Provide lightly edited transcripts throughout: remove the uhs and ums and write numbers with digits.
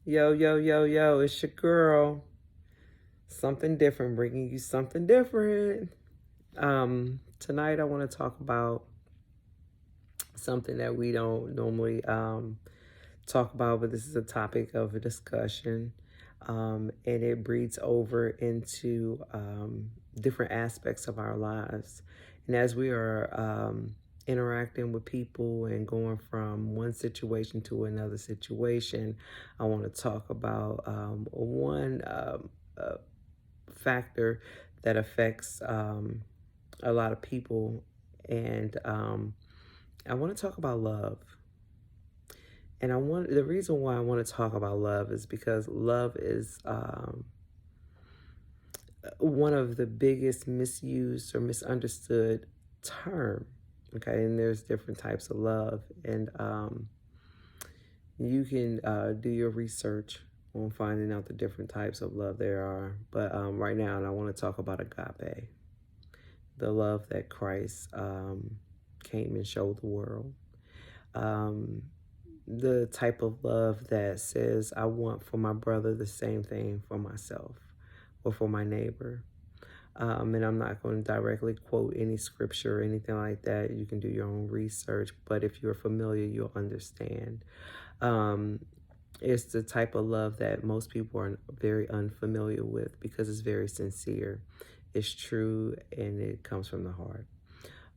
Yo, yo, yo, yo, it's your girl. Something different, bringing you something different. Tonight I want to talk about something that we don't normally talk about, but this is a topic of a discussion. And it breeds over into different aspects of our lives. And as we are interacting with people and going from one situation to another situation, I want to talk about one factor that affects a lot of people. And I want to talk about love. And the reason why I want to talk about love is because love is one of the biggest misused or misunderstood term. Okay, and there's different types of love, and you can do your research on finding out the different types of love there are. But right now, I want to talk about agape, the love that Christ came and showed the world. Um, the type of love that says, I want for my brother the same thing for myself or for my neighbor. And I'm not going to directly quote any scripture or anything like that. You can do your own research, but if you're familiar, you'll understand. Um, it's the type of love that most people are very unfamiliar with because it's very sincere. It's true and it comes from the heart.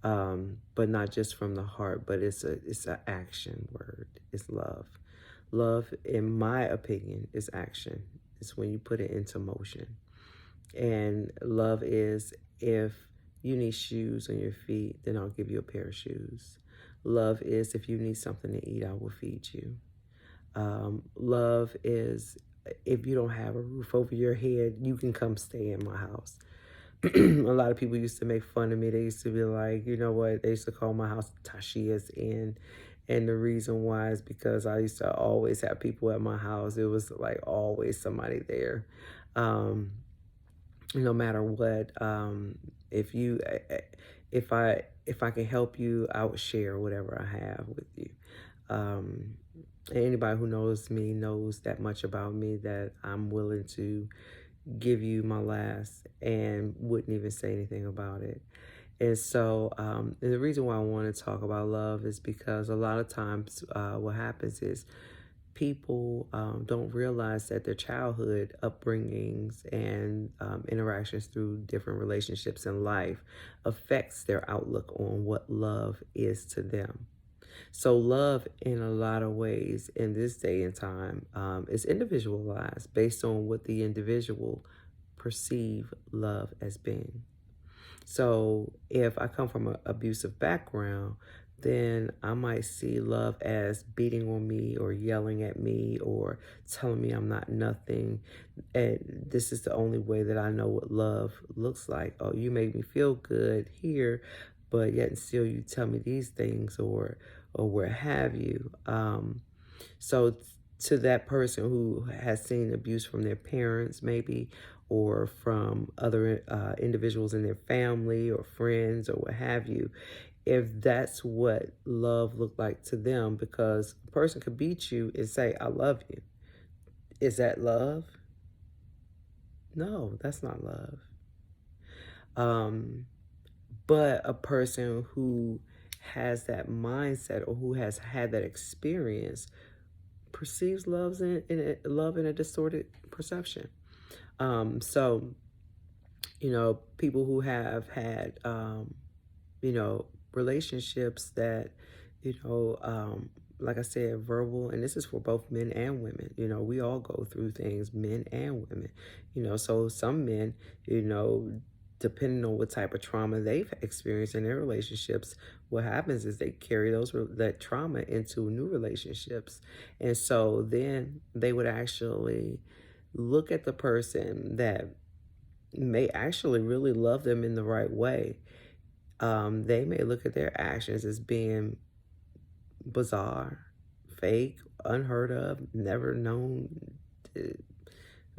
But not just from the heart, but it's an action word. It's love. Love, in my opinion, is action. It's when you put it into motion. And love is, if you need shoes on your feet, then I'll give you a pair of shoes. Love is, if you need something to eat, I will feed you. Love is, if you don't have a roof over your head, you can come stay in my house. A lot of people used to make fun of me. They used to be like, you know what? They used to call my house Tashia's Inn. And the reason why is because I used to always have people at my house. It was like always somebody there. Um, no matter what. If you, if I can help you, I would share whatever I have with you. Um, Anybody who knows me knows that much about me, that I'm willing to give you my last and wouldn't even say anything about it. And so, and the reason why I want to talk about love is because a lot of times what happens is people don't realize that their childhood upbringings and interactions through different relationships in life affects their outlook on what love is to them. So love, in a lot of ways, in this day and time, is individualized based on what the individual perceive love as being. So if I come from an abusive background, then I might see love as beating on me or yelling at me or telling me I'm not nothing. And this is the only way that I know what love looks like. Oh, you make me feel good here, but yet and still you tell me these things, or where have you. So to that person who has seen abuse from their parents, maybe, or from other individuals in their family or friends or what have you, if that's what love looked like to them, because a person could beat you and say, I love you. Is that love? No, that's not love. Um, but a person who has that mindset or who has had that experience perceives love in a distorted perception. So, people who have had, relationships that, you know, um, like I said, verbal, and this is for both men and women. We all go through things, men and women. So some men, depending on what type of trauma they've experienced in their relationships, what happens is they carry that trauma into new relationships, and so then they would actually look at the person that may actually really love them in the right way. They may look at their actions as being bizarre, fake, unheard of, never known.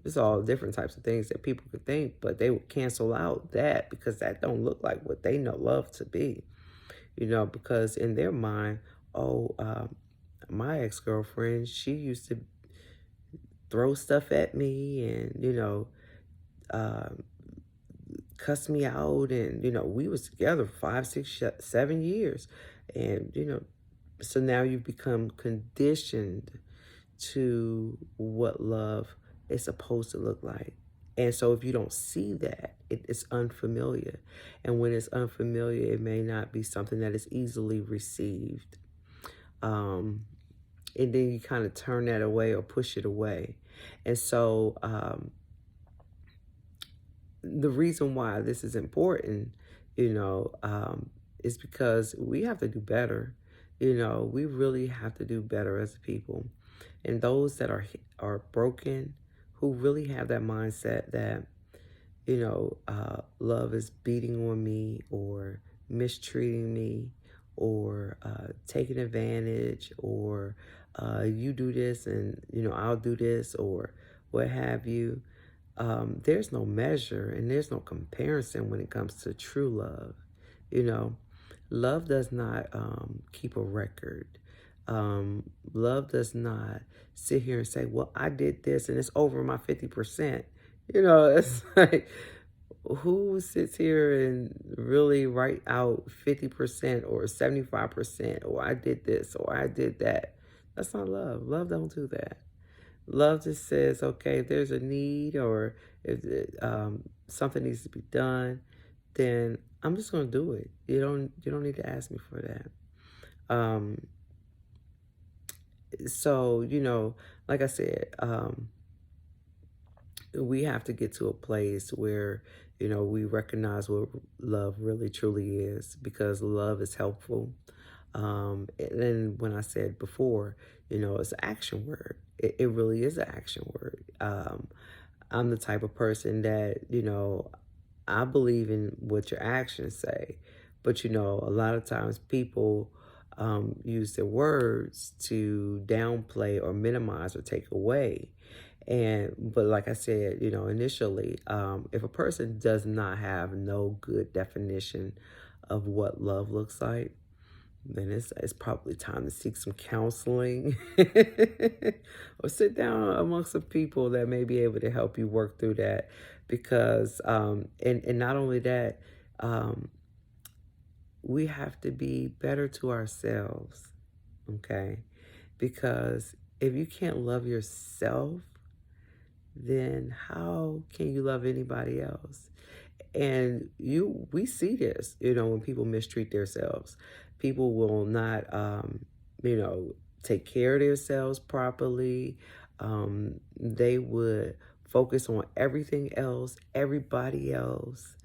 It's all different types of things that people could think, but they would cancel out that because that don't look like what they know love to be. Because in their mind, oh, my ex-girlfriend, she used to throw stuff at me and, um, cuss me out. And, we was together 5, 6, 7 years. And, so now you've become conditioned to what love is supposed to look like. And so if you don't see that, it's unfamiliar. And when it's unfamiliar, it may not be something that is easily received. Um, and then you kind of turn that away or push it away. And so the reason why this is important, is because we have to do better. We really have to do better as a people. And those that are broken, who really have that mindset that, love is beating on me or mistreating me or taking advantage or you do this and, I'll do this or what have you. There's no measure and there's no comparison when it comes to true love. You know, love does not keep a record. Love does not sit here and say, well, I did this and it's over my 50%. It's like, who sits here and really write out 50% or 75% or I did this or I did that? That's not love. Love don't do that. Love just says, okay, if there's a need or if something needs to be done, then I'm just gonna do it. You don't need to ask me for that. So like I said, we have to get to a place where we recognize what love really truly is, because love is helpful. And then when I said before, it's an action word. It really is an action word. I'm the type of person that, I believe in what your actions say. But, a lot of times people use their words to downplay or minimize or take away. But like I said, initially, if a person does not have no good definition of what love looks like, then it's probably time to seek some counseling or sit down amongst some people that may be able to help you work through that. Because, and not only that, we have to be better to ourselves, okay? Because if you can't love yourself, then how can you love anybody else? And we see this, when people mistreat themselves. People will not, take care of themselves properly. They would focus on everything else, everybody else,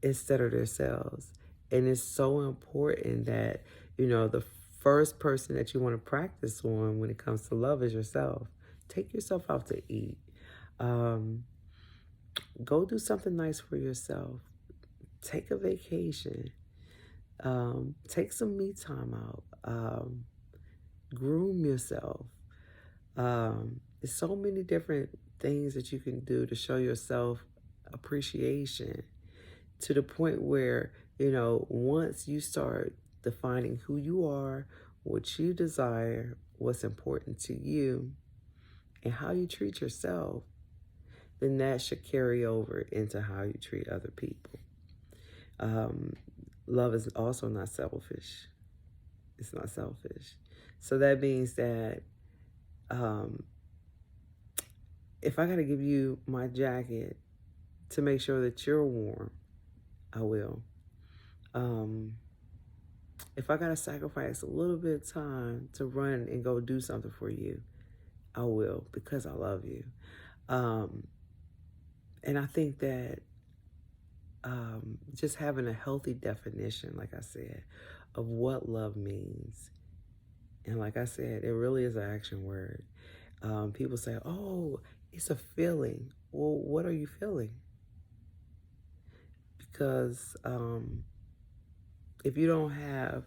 instead of themselves. And it's so important that, the first person that you want to practice on when it comes to love is yourself. Take yourself out to eat. Go do something nice for yourself. Take a vacation. Take some me time out. Groom yourself. There's so many different things that you can do to show yourself appreciation, to the point where, once you start defining who you are, what you desire, what's important to you, and how you treat yourself, then that should carry over into how you treat other people. Love is also not selfish. It's not selfish. So that means that if I got to give you my jacket to make sure that you're warm, I will. If I got to sacrifice a little bit of time to run and go do something for you, I will, because I love you. And I think that just having a healthy definition, like I said, of what love means. And like I said, it really is an action word. People say, oh, it's a feeling. Well, what are you feeling? Because if you don't have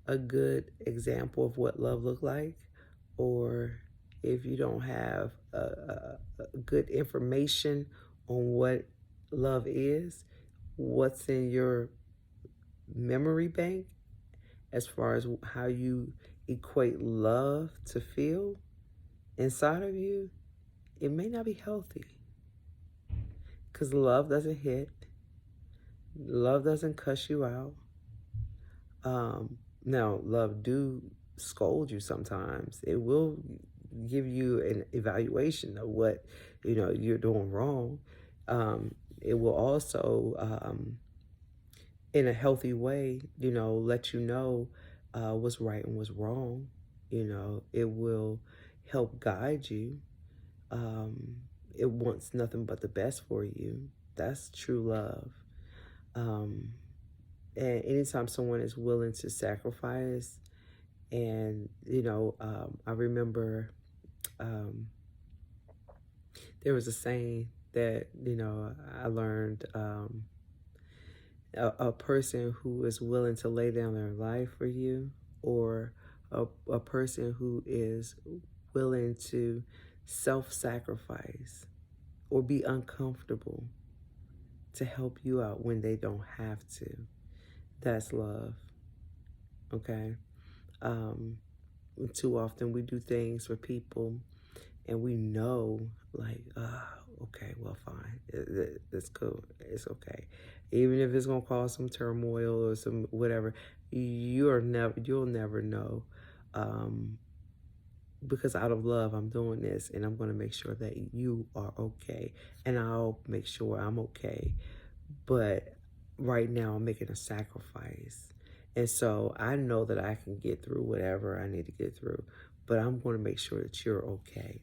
a good example of what love look like, or if you don't have a good information on what love is, what's in your memory bank as far as how you equate love to feel inside of you, it may not be healthy because love doesn't hit, love doesn't cuss you out. Now, love do scold you sometimes. It will give you an evaluation of what you're doing wrong. It will also, in a healthy way, let you know what's right and what's wrong. It will help guide you. Um, it wants nothing but the best for you. That's true love. Um, and anytime someone is willing to sacrifice, and I remember um, there was a saying that I learned. A person who is willing to lay down their life for you, or a person who is willing to self-sacrifice or be uncomfortable to help you out when they don't have to. That's love. Okay. um Too often we do things for people and we know, like, okay, well, fine, it's cool, it's okay, even if it's gonna cause some turmoil or some whatever. You'll never know, um, because out of love, I'm doing this, and I'm gonna make sure that you are okay, and I'll make sure I'm okay. But right now, I'm making a sacrifice, and so I know that I can get through whatever I need to get through, but I'm going to make sure that you're okay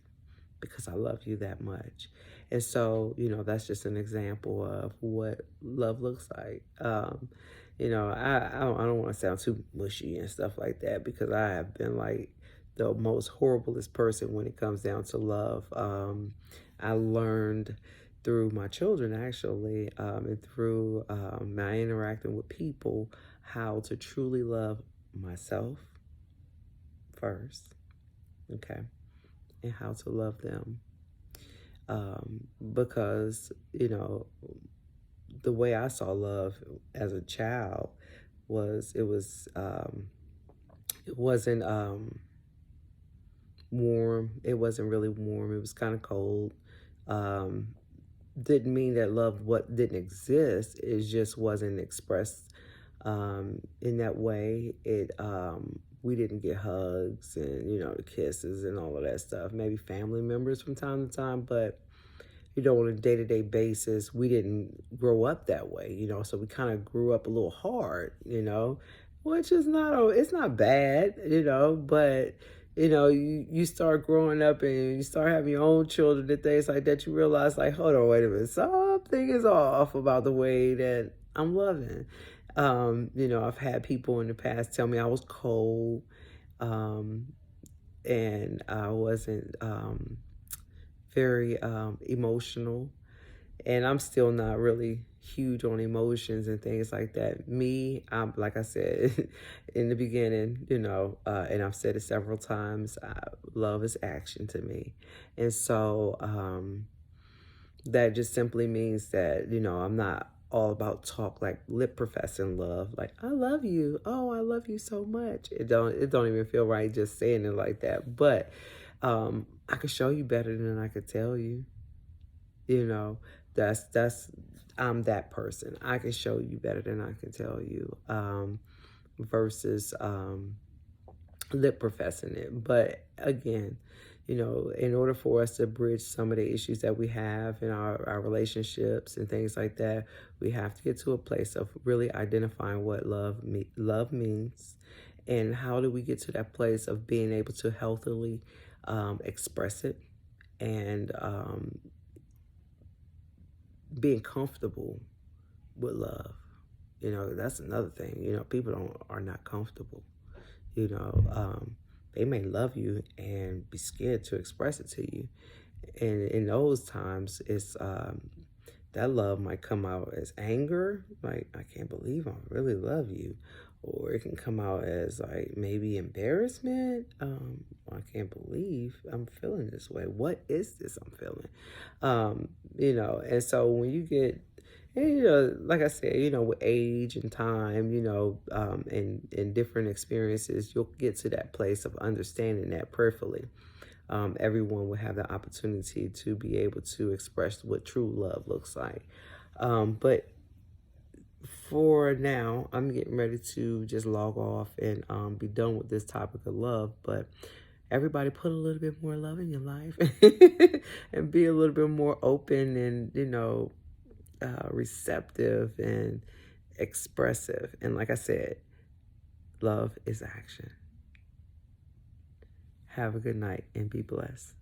because I love you that much. And so, that's just an example of what love looks like. I don't want to sound too mushy and stuff like that because I have been like the most horriblest person when it comes down to love. I learned through my children, actually, and through my interacting with people, how to truly love myself first, okay, and how to love them. Because, the way I saw love as a child was it wasn't warm. It wasn't really warm. It was kind of cold. Um, didn't mean that love what didn't exist. It just wasn't expressed in that way. We didn't get hugs and kisses and all of that stuff. Maybe family members from time to time, but on a day-to-day basis, we didn't grow up that way. So we kind of grew up a little hard, which is it's not bad, but you start growing up and you start having your own children and things like that. You realize, like, hold on, wait a minute, something is off about the way that I'm loving. I've had people in the past tell me I was cold, and I wasn't very emotional, and I'm still not really huge on emotions and things like that. Me, I'm, like I said in the beginning, and I've said it several times, love is action to me. And so that just simply means that, I'm not all about talk, like lip professing love, like I love you, oh, I love you so much. It don't even feel right just saying it like that. But I could show you better than I could tell you. You know, that's I'm that person. I can show you better than I can tell you. Versus lip professing it. But again, in order for us to bridge some of the issues that we have in our relationships and things like that, we have to get to a place of really identifying what love means, and how do we get to that place of being able to healthily express it, and being comfortable with love. That's another thing. People are not comfortable. They may love you and be scared to express it to you. And in those times, it's that love might come out as anger, like, I can't believe I really love you. Or it can come out as, like, maybe embarrassment. I can't believe I'm feeling this way. What is this I'm feeling? And so when you get, and, like I said, with age and time, and different experiences, you'll get to that place of understanding that prayerfully. everyone would have the opportunity to be able to express what true love looks like. But for now, I'm getting ready to just log off and be done with this topic of love. But everybody put a little bit more love in your life and be a little bit more open and, receptive and expressive. And like I said, love is action. Have a good night and be blessed.